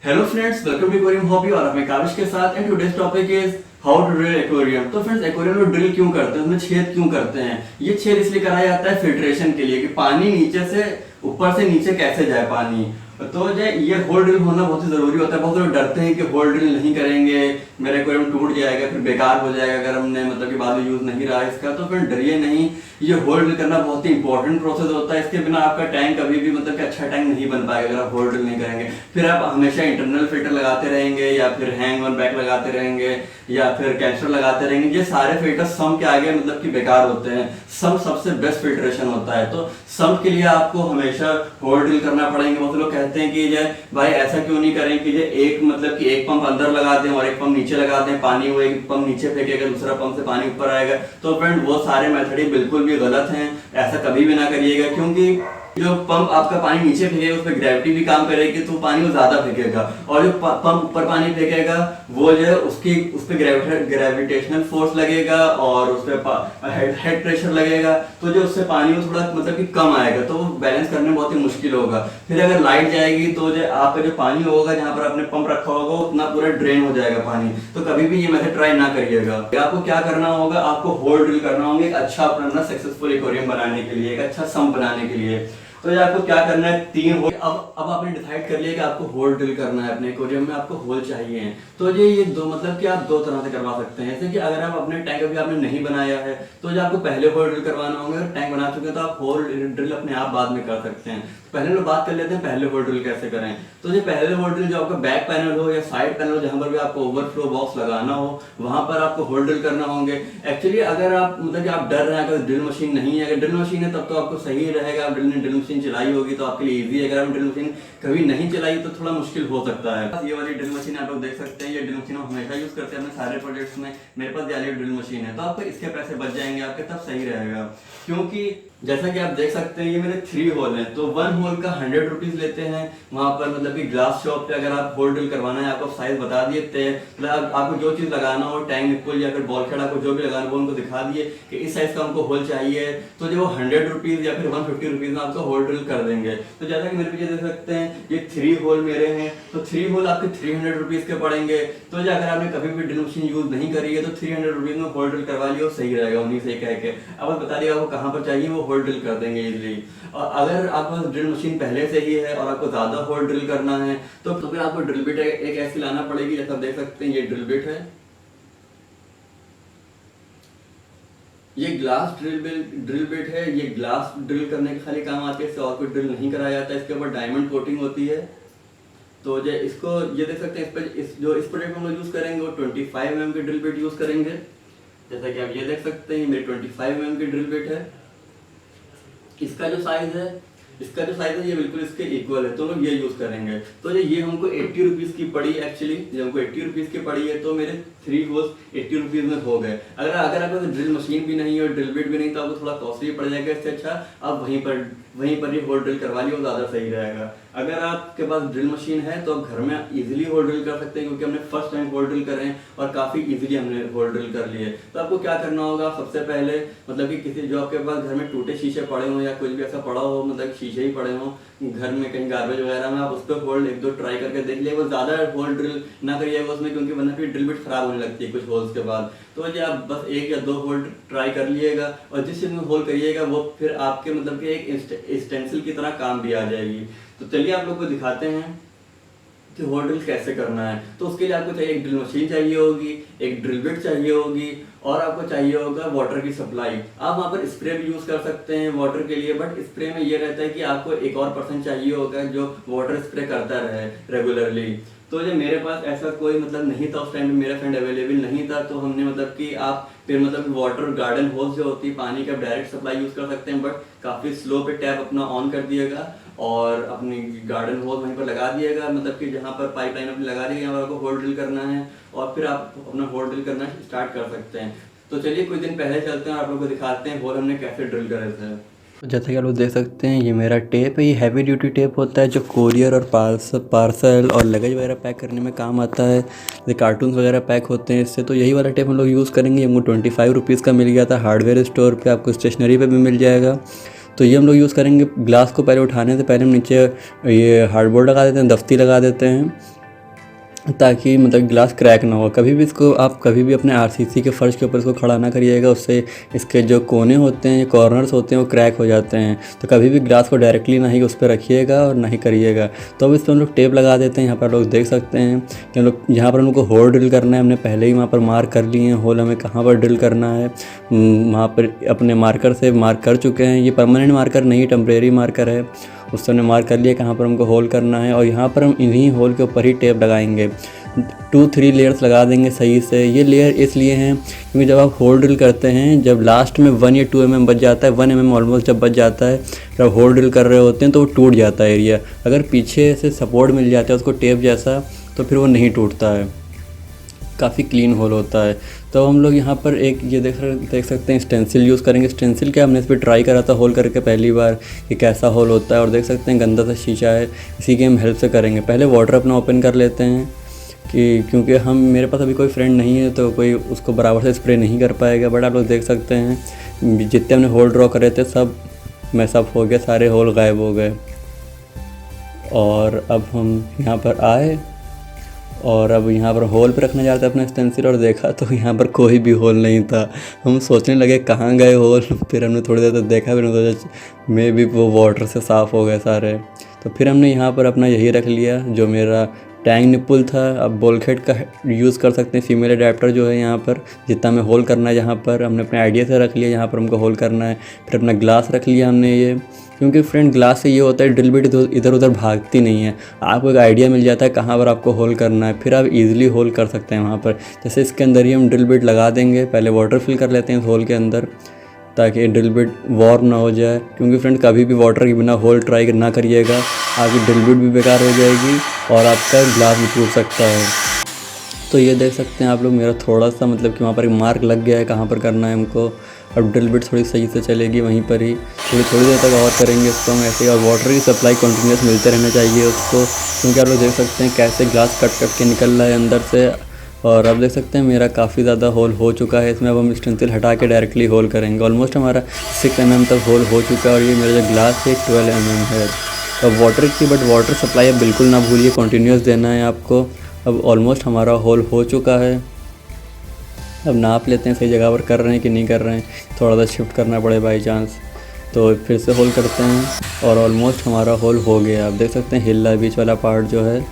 Hello friends, welcome to aquarium hobby और मैं काविश के साथ and today's topic is how to drill aquarium. तो फ्रेंड्स, एक्वेरियम में ड्रिल क्यों करते हैं, उसमें छेद क्यों करते हैं? ये छेद इसलिए कराया जाता है फिल्ट्रेशन के लिए कि पानी नीचे से ऊपर से नीचे कैसे जाए पानी। तो जो ये होल ड्रिल होना बहुत ही जरूरी होता है। बहुत लोग डरते हैं कि होल ड्रिल नहीं करेंगे मेरा एक्वेरियम टूट जाएगा, फिर बेकार हो जाएगा अगर हमने मतलब कि बाद में यूज नहीं रहा इसका। तो फिर डरिए नहीं, ये होल ड्रिल करना बहुत ही इंपॉर्टेंट प्रोसेस होता है। इसके बिना आपका टैंक कभी भी मतलब कि अच्छा टैंक नहीं बन पाएगा अगर आप होल ड्रिल नहीं करेंगे। फिर आप हमेशा इंटरनल फिल्टर लगाते रहेंगे या फिर हैंग ऑन बैक लगाते रहेंगे या फिर कैंसर लगाते रहेंगे। ये सारे फिल्टर सम के आगे मतलब कि बेकार होते हैं। सम सबसे बेस्ट फिल्ट्रेशन होता है। तो सम के लिए आपको हमेशा होल ड्रिल करना पड़ेंगे। बहुत लोग कहते हैं कि ये भाई ऐसा क्यों नहीं करें कि ये एक मतलब कि एक पंप अंदर लगा दें और एक पंप नीचे लगा दें, पानी वो एक पंप नीचे फेंकेगा दूसरा पंप से पानी ऊपर आएगा। तो फ्रेंड, वो सारे मेथड ही बिल्कुल भी गलत हैं। ऐसा कभी भी ना करिएगा, क्योंकि जो पंप आपका पानी नीचे फेंकेगा उस पर ग्रेविटी भी काम करेगी तो पानी वो ज्यादा फेंकेगा, और जो पंप ऊपर पानी फेंकेगा वो जो है उसकी उस पर ग्रेविटेशनल फोर्स लगेगा और उस पर हेड प्रेशर लगेगा। तो जो उससे पानी वो थोड़ा मतलब कि कम आएगा, तो वो बैलेंस करने में बहुत ही मुश्किल होगा। फिर अगर लाइट जाएगी तो जो आपका जो पानी होगा जहाँ पर आपने पंप रखा होगा उतना पूरा ड्रेन हो जाएगा पानी। तो कभी भी ये मेथड ट्राई ना करिएगा। आपको क्या करना होगा, आपको होल ड्रिल करना होगा एक अच्छा अपना सक्सेसफुल एक्वेरियम बनाने के लिए, एक अच्छा सम्प बनाने के लिए। तो ये आपको क्या करना है, 3 होल। अब आपने डिसाइड कर लिया कि आपको होल ड्रिल करना है अपने एक्वेरियम में, आपको होल चाहिए। तो ये दो मतलब कि आप 2 तरह से करवा सकते हैं। जैसे कि अगर आप अपने टैंक अभी आपने नहीं बनाया है तो जो आपको पहले होल ड्रिल करवाना होगा, और टैंक बना चुके हैं तो आप होल ड्रिल अपने आप बाद में कर सकते हैं। पहले लोग बात कर लेते हैं पहले होल ड्रिल कैसे करें। तो जो पहले होल ड्रिल जो आपका बैक पैनल हो या साइड पैनल हो, जहां पर भी आपको ओवरफ्लो बॉक्स लगाना हो वहां पर आपको होल ड्रिल करना होंगे। एक्चुअली अगर आप मतलब कि आप डर रहे हैं, अगर ड्रिल मशीन नहीं है, अगर ड्रिल मशीन है तब तो आपको सही रहेगा। आप ड्रिल मशीन चलाई होगी तो आपके लिए इजी है। अगर आप ड्रिल मशीन कभी नहीं चलाई तो थोड़ा मुश्किल हो सकता है। ये वाली ड्रिल मशीन आप लोग देख सकते हैं, ये ड्रिल मशीन हम हमेशा यूज करते हैं अपने सारे प्रोजेक्ट्स में। मेरे पास वाली ड्रिल मशीन है तो आपको इसके पैसे बच जाएंगे आपके, तब सही रहेगा। क्योंकि जैसा कि आप देख सकते हैं ये मेरे 3 होल हैं, तो 1 होल का 100 रुपीज लेते हैं वहां पर। मतलब कि ग्लास शॉप पे अगर आप होल ड्रिल करवाना है, आपको साइज बता दिए थे, मतलब आपको जो चीज लगाना हो, टैंक निपुल या फिर बॉल खेड़ा को जो भी लगाना हो उनको दिखा दिए कि इस साइज का हमको होल चाहिए। तो जो 100 रुपीज या फिर 150 रुपीज में आपको होल ड्रिल कर देंगे। तो जैसा कि मेरे पीछे देख सकते हैं ये 3 होल मेरे हैं, तो 3 होल आपके 300 रुपीज के पड़ेंगे। तो अगर आपने कभी भी ड्रिल मशीन यूज नहीं करी है तो 300 रुपीज में होल ड्रिल करवा लियो, सही रहेगा उन्हीं से कह के। अब बता दिया आपको कहाँ पर चाहिए, वो होल ड्रिल कर देंगे इजीली। और अगर आपके पास ड्रिल मशीन पहले से ही है और आपको ज्यादा होल ड्रिल करना है तो फिर आपको ड्रिल बिट एक ऐसी लाना पड़ेगी। जैसा आप देख सकते हैं ये ड्रिल बिट है, ये ग्लास ड्रिल बिट है। ये ग्लास ड्रिल करने के खाली काम आती है, इससे और कोई ड्रिल नहीं कराया जाता है। इसके ऊपर डायमंड कोटिंग होती है। तो जो इसको ये देख सकते हैं, इस पर जो इस प्रोजेक्ट में हम लोग यूज करेंगे वो 25 mm की ड्रिल बिट यूज करेंगे। जैसा कि आप ये देख सकते हैं मेरी 25 mm की ड्रिल बिट है। इसका जो साइज है ये बिल्कुल इसके इक्वल है, तो लोग ये यूज करेंगे। तो ये हमको 80 रुपीज की पड़ी। एक्चुअली जब हमको 80 रुपीज की पड़ी है तो मेरे 3 होल्स 80 रुपीज में हो गए। अगर आपके पास ड्रिल मशीन भी नहीं है और ड्रिल बिट भी नहीं तो आपको थोड़ा कॉस्टली पड़ जाएगा। इससे अच्छा आप वहीं पर ही होल ड्रिल करवा लियो, ज्यादा सही रहेगा। अगर आपके पास ड्रिल मशीन है तो आप घर में इजीली होल ड्रिल कर सकते हैं, क्योंकि हमने फर्स्ट टाइम होल ड्रिल कर रहे हैं और काफी इजीली हमने होल ड्रिल कर लिए। तो आपको क्या करना होगा, सबसे पहले मतलब कि किसी जो आपके पास घर में टूटे शीशे पड़े हो या कुछ भी ऐसा पड़ा हो, मतलब शीशे ही पड़े हो घर में कहीं गार्बेज वगैरह में, आप उस पर होल 1-2 ट्राई करके देख लिए। वो ज्यादा होल ड्रिल ना करिएगा उसमें, क्योंकि वरना फिर ड्रिल बिट खराब होने लगती है कुछ होल्स के बाद। तो ये आप बस 1 या 2 होल ट्राई कर लिएगा, और जिस चीज में होल करिएगा वो फिर आपके मतलब कि एक स्टेंसिल की तरह काम भी आ जाएगी। तो चलिए आप लोग को दिखाते हैं कि होल ड्रिल कैसे करना है। तो उसके लिए आपको चाहिए एक ड्रिल मशीन चाहिए होगी, एक ड्रिल बिट चाहिए होगी, और आपको चाहिए होगा वाटर की सप्लाई। आप वहाँ पर स्प्रे भी यूज कर सकते हैं वाटर के लिए, बट स्प्रे में ये रहता है कि आपको एक और पर्सन चाहिए होगा जो वाटर स्प्रे करता रहे रेगुलरली। तो जो मेरे पास ऐसा कोई मतलब नहीं था उस टाइम में, मेरा फ्रेंड अवेलेबल नहीं था, तो हमने मतलब कि आप फिर मतलब वाटर गार्डन होल्स जो होती है पानी का डायरेक्ट सप्लाई यूज कर सकते हैं, बट काफी स्लो पे टैप अपना ऑन कर दिएगा और अपनी गार्डन होल वहीं पर लगा दिएगा। मतलब कि जहाँ पर पाइपलाइन अपनी लगा दिएगा, यहाँ पर आपको होल ड्रिल करना है और फिर आप अपना होल ड्रिल करना स्टार्ट कर सकते हैं। तो चलिए कुछ दिन पहले चलते हैं और आप लोगों को दिखाते हैं होल हमने कैसे ड्रिल करे थे। तो जैसा कि आप लोग देख सकते हैं ये मेरा टेप है। ये हैवी ड्यूटी टेप होता है जो कोरियर और पार्सल और लगेज वगैरह पैक करने में काम आता है। जैसे कार्टून्स वगैरह पैक होते हैं इससे, तो यही वाला टेप हम लोग यूज़ करेंगे। हमको 25 रुपीज़ का मिल गया था हार्डवेयर स्टोर पे, आपको स्टेशनरी पे भी मिल जाएगा। तो ये हम लोग यूज़ करेंगे। ग्लास को पहले उठाने से पहले हम नीचे ये हार्डबोर्ड लगा देते हैं, दफ्ती लगा देते हैं। ताकि मतलब ग्लास क्रैक ना हो। कभी भी इसको आप कभी भी अपने आरसीसी के फ़र्श के ऊपर इसको खड़ा ना करिएगा, उससे इसके जो कोने होते हैं, कॉर्नर्स होते हैं, वो क्रैक हो जाते हैं। तो कभी भी ग्लास को डायरेक्टली ना ही उस पर रखिएगा और ना ही करिएगा। तो अब इस पर हम लोग टेप लगा देते हैं। यहाँ पर लोग देख सकते हैं कि हम लोग यहाँ पर हम लोग को होल ड्रिल करना है। हमने पहले ही वहाँ पर मार्क कर लिए हैं होल हमें कहाँ पर ड्रिल करना है। वहाँ पर अपने मार्कर से मार्क कर चुके हैं। ये परमानेंट मार्कर नहीं, टेम्परेरी मार्कर है। उससे हमने मार्क कर लिया कहाँ पर हमको होल करना है, और यहाँ पर हम इन्हीं होल के ऊपर ही टेप लगाएंगे। 2-3 लेयर्स लगा देंगे सही से। ये लेयर इसलिए हैं क्योंकि जब आप होल ड्रिल करते हैं, जब लास्ट में 1 या 2 mm बच जाता है, 1 mm ऑलमोस्ट जब बच जाता है, जब होल ड्रिल कर रहे होते हैं तो वो टूट जाता है एरिया। अगर पीछे से सपोर्ट मिल जाता है उसको टेप जैसा, तो फिर वो नहीं टूटता है, काफ़ी क्लीन होल होता है। तो हम लोग यहाँ पर एक ये देख सकते हैं स्टेंसिल यूज़ करेंगे। स्टेंसिल क्या, हमने इस पर ट्राई करा था होल करके पहली बार कि कैसा होल होता है, और देख सकते हैं गंदा सा शीशा है। इसी की हम हेल्प से करेंगे। पहले वाटर अपना ओपन कर लेते हैं कि क्योंकि मेरे पास अभी कोई फ्रेंड नहीं है तो कोई उसको बराबर से स्प्रे नहीं कर पाएगा। बट आप लोग देख सकते हैं जितने हमने होल ड्रॉ करे थे सब मैसअप हो गया, सारे होल गायब हो गए। और अब हम यहाँ पर आए और अब यहाँ पर होल पे रखने जाते अपना स्टेंसिल, और देखा तो यहाँ पर कोई भी होल नहीं था। हम सोचने लगे कहाँ गए होल। फिर हमने थोड़ी देर तक देखा, फिर हमने सोचा मे भी वो वाटर से साफ़ हो गए सारे। तो फिर हमने यहाँ पर अपना यही रख लिया जो मेरा टैंक निपुल था। अब बोलखेट का यूज़ कर सकते हैं, फीमेल अडेप्टर जो है यहाँ पर जितना हमें होल करना है, यहाँ पर हमने अपने आइडिया से रख लिया यहाँ पर हमको होल करना है। फिर अपना ग्लास रख लिया हमने ये, क्योंकि फ्रेंड ग्लास से ये होता है ड्रिल बिट इधर उधर भागती नहीं है। आपको एक आइडिया मिल जाता है कहाँ पर आपको होल करना है, फिर आप इजीली होल कर सकते हैं वहाँ पर। जैसे इसके अंदर ही हम ड्रिल बिट लगा देंगे। पहले वाटर फिल कर लेते हैं इस होल के अंदर ताकि ड्रिल बिट वॉर्म ना हो जाए, क्योंकि फ्रेंड कभी भी वाटर के बिना होल ट्राई ना करिएगा, आपकी ड्रिल बिट भी बेकार हो जाएगी और आपका ग्लास भी टूट सकता है। तो ये देख सकते हैं आप लोग मेरा थोड़ा सा मतलब कि वहाँ पर एक मार्क लग गया है कहाँ पर करना है हमको। अब ड्रिल बिट थोड़ी सही से चलेगी वहीं पर ही, थोड़ी देर तक और करेंगे इसको हम ऐसे ही। और वाटर की सप्लाई कंटिन्यूस मिलते रहना चाहिए उसको, क्योंकि आप लोग देख सकते हैं कैसे ग्लास कट कट के निकल रहा है अंदर से। और अब देख सकते हैं मेरा काफ़ी ज़्यादा होल हो चुका है इसमें। अब हम स्टेंसिल हटा के डायरेक्टली होल करेंगे। ऑलमोस्ट हमारा 6 mm तक होल हो चुका है, और ये मेरा जो ग्लास है 12 mm है। अब वाटर की वाटर सप्लाई अब बिल्कुल ना भूलिए, कंटिन्यूस देना है आपको। अब ऑलमोस्ट हमारा होल हो चुका है। अब नाप लेते हैं सही जगह पर कर रहे हैं कि नहीं कर रहे हैं, थोड़ा सा शिफ्ट करना पड़े बाई चांस। तो फिर से होल करते हैं और ऑलमोस्ट हमारा होल हो गया। आप देख सकते हैं हिल रहा है बीच वाला पार्ट जो है।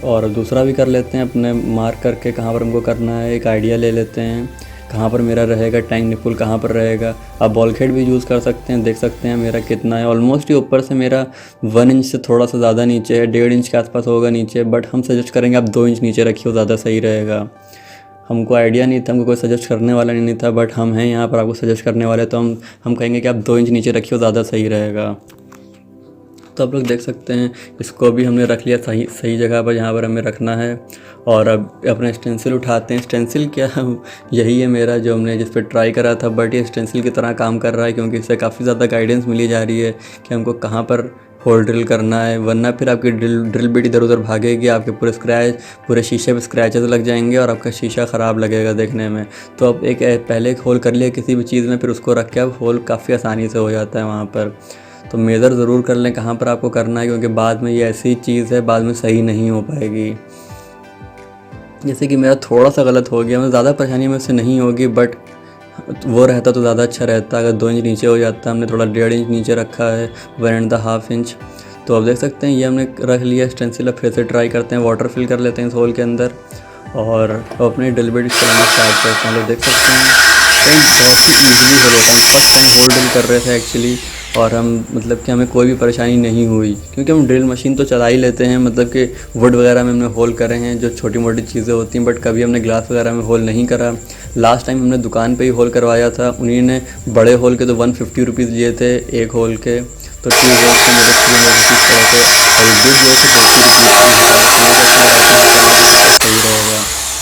और दूसरा भी कर लेते हैं अपने मार्क करके कहाँ पर हमको करना है, एक आइडिया ले लेते हैं कहाँ पर मेरा रहेगा टैंक निपुल कहाँ पर रहेगा। आप बॉलखेट भी यूज़ कर सकते हैं। देख सकते हैं मेरा कितना है, ऑलमोस्ट ये ऊपर से मेरा 1 इंच से थोड़ा सा ज़्यादा नीचे है, 1.5 इंच के आसपास होगा नीचे। बट हम सजेस्ट करेंगे आप 2 इंच नीचे रखिए, ज़्यादा सही रहेगा। हमको आइडिया नहीं था, हमको कोई सजेस्ट करने वाला नहीं था, बट हम हैं यहाँ पर आपको सजेस्ट करने वाले, तो हम कहेंगे कि आप 2 इंच नीचे रखिए, ज़्यादा सही रहेगा। तो आप लोग देख सकते हैं इसको भी हमने रख लिया सही जगह पर जहाँ पर हमें रखना है। और अब अपना स्टेंसिल उठाते हैं। स्टेंसिल क्या यही है मेरा जो हमने जिस पर ट्राई करा था, बट ये स्टेंसिल की तरह काम कर रहा है, क्योंकि इससे काफ़ी ज़्यादा गाइडेंस मिली जा रही है कि हमको कहाँ पर होल ड्रिल करना है। वरना फिर आपकी ड्रिल बिट इधर उधर भागेगी, आपके पूरे शीशे पे स्क्रैचेस लग जाएंगे और आपका शीशा ख़राब लगेगा देखने में। तो अब पहले एक होल कर लिया किसी भी चीज़ में, फिर उसको रख के अब होल काफ़ी आसानी से हो जाता है वहाँ पर। तो मेज़र ज़रूर कर लें कहाँ पर आपको करना है, क्योंकि बाद में ये ऐसी चीज़ है बाद में सही नहीं हो पाएगी। जैसे कि मेरा थोड़ा सा गलत हो गया, मतलब ज़्यादा परेशानी में से नहीं होगी, बट वो रहता तो ज़्यादा अच्छा रहता। अगर 2 इंच नीचे हो जाता, हमने थोड़ा 1.5 इंच नीचे रखा है, 1.5 इंच। तो अब देख सकते हैं ये हमने रख लिया स्टेंसिल। अब फिर से ट्राई करते हैं, वाटर फिल कर लेते हैं इस होल के अंदर और अपने ड्रिल बिट चलाना स्टार्ट करते हैं। लोग देख सकते हैं बहुत ही ईजिली होल होता है। हम फर्स्ट टाइम होल ड्रिल कर रहे थे एक्चुअली, और हम मतलब कि हमें कोई भी परेशानी नहीं हुई, क्योंकि हम ड्रिल मशीन तो चला ही लेते हैं। मतलब कि वुड वगैरह में हमने होल करे हैं जो छोटी मोटी चीज़ें होती हैं, बट कभी हमने ग्लास वगैरह में होल नहीं करा। लास्ट टाइम हमने दुकान पे ही होल करवाया था, उन्हीं ने बड़े होल के तो 150 रुपीज़ लिए थे एक होल के। तो 2 होल के मेरे 300 रुपीज़ पड़े थे, और 20 होल के 40 सही रहेगा।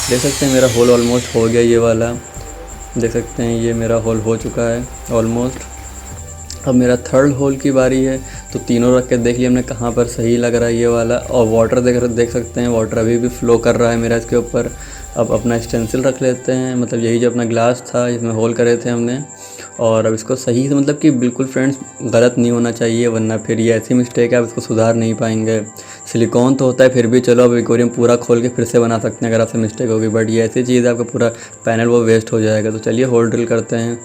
देख सकते हैं मेरा होल ऑलमोस्ट हो गया ये वाला। देख सकते हैं ये मेरा होल हो चुका है ऑलमोस्ट। अब मेरा थर्ड होल की बारी है, तो तीनों रख के देख लिया हमने कहाँ पर सही लग रहा है ये वाला। और वाटर देख सकते हैं वाटर अभी भी फ्लो कर रहा है मेरा इसके ऊपर। अब अपना स्टेंसिल रख लेते हैं, मतलब यही जो अपना ग्लास था जिसमें होल करे थे हमने। और अब इसको सही से मतलब कि बिल्कुल फ्रेंड्स गलत नहीं होना चाहिए, वरना फिर ये ऐसी मिस्टेक है आप इसको सुधार नहीं पाएंगे। सिलिकॉन तो होता है, फिर भी चलो अब एक्वेरियम पूरा खोल के फिर से बना सकते हैं अगर आपसे मिस्टेक होगी, बट ये ऐसी चीज़ है आपका पूरा पैनल वो वेस्ट हो जाएगा। तो चलिए होल ड्रिल करते हैं।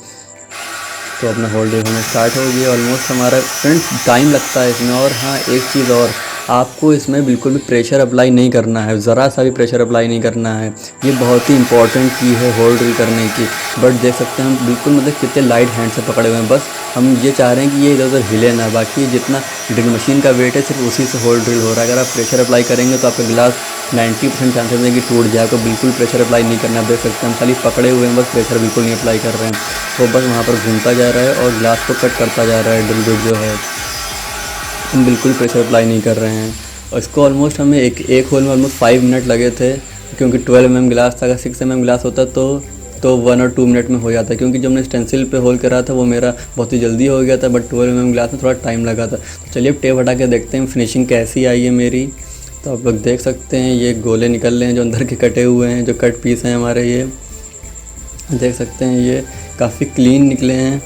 तो अपना होल ड्रिल होना स्टार्ट हो गया ऑलमोस्ट हमारा। फ्रेंड्स टाइम लगता है इसमें, और हाँ एक चीज़ और, आपको इसमें बिल्कुल भी प्रेशर अप्लाई नहीं करना है, ज़रा सा भी प्रेशर अप्लाई नहीं करना है। ये बहुत ही इंपॉर्टेंट चीज़ है होल ड्रिल करने की। बट देख सकते हैं हम बिल्कुल मतलब कितने लाइट हैंड से पकड़े हुए हैं, बस हम ये चाह रहे हैं कि ये इधर उधर हिले ना, बाकी जितना ड्रिल मशीन का वेट है सिर्फ उसी से होल ड्रिल हो रहा है। अगर आप प्रेशर अप्लाई करेंगे तो आपका गिलास 90% चांसेस है कि टूट जाए। आपको बिल्कुल प्रेशर अप्लाई नहीं करना। आप देख सकते हैं हम खाली पकड़े हुए हैं, बस प्रेशर बिल्कुल नहीं अप्लाई कर रहे हैं। वो बस वहाँ पर घूमता जा रहा है और गिलास को कट करता जा रहा है ड्रिल बिट जो है। हम बिल्कुल प्रेशर अप्लाई नहीं कर रहे हैं। और इसको ऑलमोस्ट हमें एक होल में ऑलमोस्ट 5 मिनट लगे थे, क्योंकि 12 mm गिलास था। अगर 6 mm गिलास होता तो 1 और 2 मिनट में हो जाता, क्योंकि जो हमने स्टेंसिल पे होल करा था वो मेरा बहुत ही जल्दी हो गया था, बट 12 mm गिलास में थोड़ा टाइम लगा था। तो चलिए अब टेप हटा के देखते हैं फिनिशिंग कैसी आई है मेरी। तो आप लोग देख सकते हैं ये गोले निकल रहे हैं जो अंदर के कटे हुए हैं, जो कट पीस हैं हमारे, ये देख सकते हैं ये काफ़ी क्लीन निकले हैं।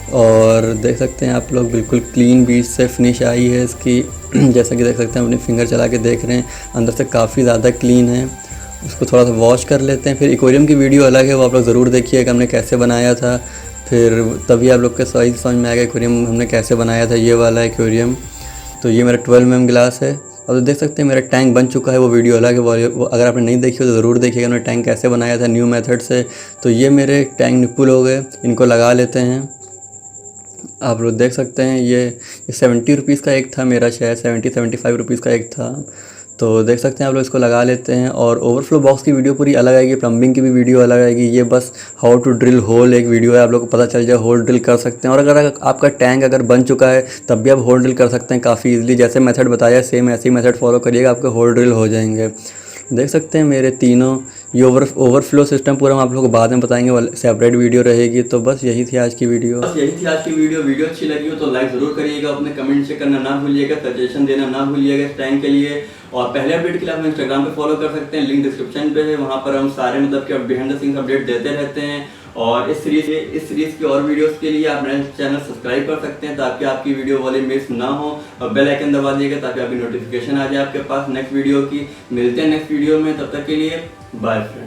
और देख सकते हैं आप लोग बिल्कुल क्लीन बीच से फिनिश आई है इसकी। जैसा कि देख सकते हैं अपनी फिंगर चला के देख रहे हैं, अंदर से काफ़ी ज़्यादा क्लीन है। उसको थोड़ा सा वॉश कर लेते हैं। फिर एक्वेरियम की वीडियो अलग है, वो आप लोग ज़रूर देखिएगा हमने कैसे बनाया था, फिर तभी आप लोग के सही समझ में आएगा एक्वेरियम हमने कैसे बनाया था। ये वाला एक्वेरियम, तो ये मेरा 12 mm गिलास है। और देख सकते हैं मेरा टैंक बन चुका है, वो वीडियो अलग है, वो अगर आपने नहीं देखी हो तो ज़रूर देखिएगा मैंने टैंक कैसे बनाया था न्यू मेथड से। तो ये मेरे टैंक निपुल हो गए, इनको लगा लेते हैं। आप लोग देख सकते हैं ये 70 रुपीज़ का एक था मेरा, शायद 70-75 रुपीज़ का एक था। तो देख सकते हैं आप लोग इसको लगा लेते हैं। और ओवरफ्लो बॉक्स की वीडियो पूरी अलग आएगी, प्लम्बिंग की भी वीडियो अलग आएगी। ये बस हाउ टू ड्रिल होल एक वीडियो है, आप लोग को पता चल जाए होल ड्रिल कर सकते हैं। और अगर आपका टैंक अगर बन चुका है तब भी आप होल ड्रिल कर सकते हैं काफ़ी इजीली। जैसे मेथड बताया सेम ऐसी मेथड फॉलो करिएगा, आपके होल ड्रिल हो जाएंगे। देख सकते हैं मेरे तीनों ये ओवरफ्लो सिस्टम पूरा हम आप लोगों को बाद में बताएंगे, सेपरेट वीडियो रहेगी। तो बस यही थी आज की वीडियो। वीडियो अच्छी लगी हो तो लाइक ज़रूर करिएगा, अपने कमेंट शेयर करना ना भूलिएगा, सजेशन देना ना भूलिएगा इस टैंक के लिए। और पहले अपडेट के लिए आप इंस्टाग्राम पे फॉलो कर सकते हैं, लिंक डिस्क्रिप्शन पे है, वहाँ पर हम सारे मतलब कि बिहाइंड द सीन्स अपडेट देते रहते हैं। और इस सीरीज़ की और वीडियोस के लिए आप मेरा चैनल सब्सक्राइब कर सकते हैं ताकि आपकी वीडियो वाले मिस ना हो, और बेल आइकन दबा दीजिएगा ताकि आपकी नोटिफिकेशन आ जाए आपके पास नेक्स्ट वीडियो की। मिलते हैं नेक्स्ट वीडियो में, तब तक के लिए बाय फ्रेंड्स।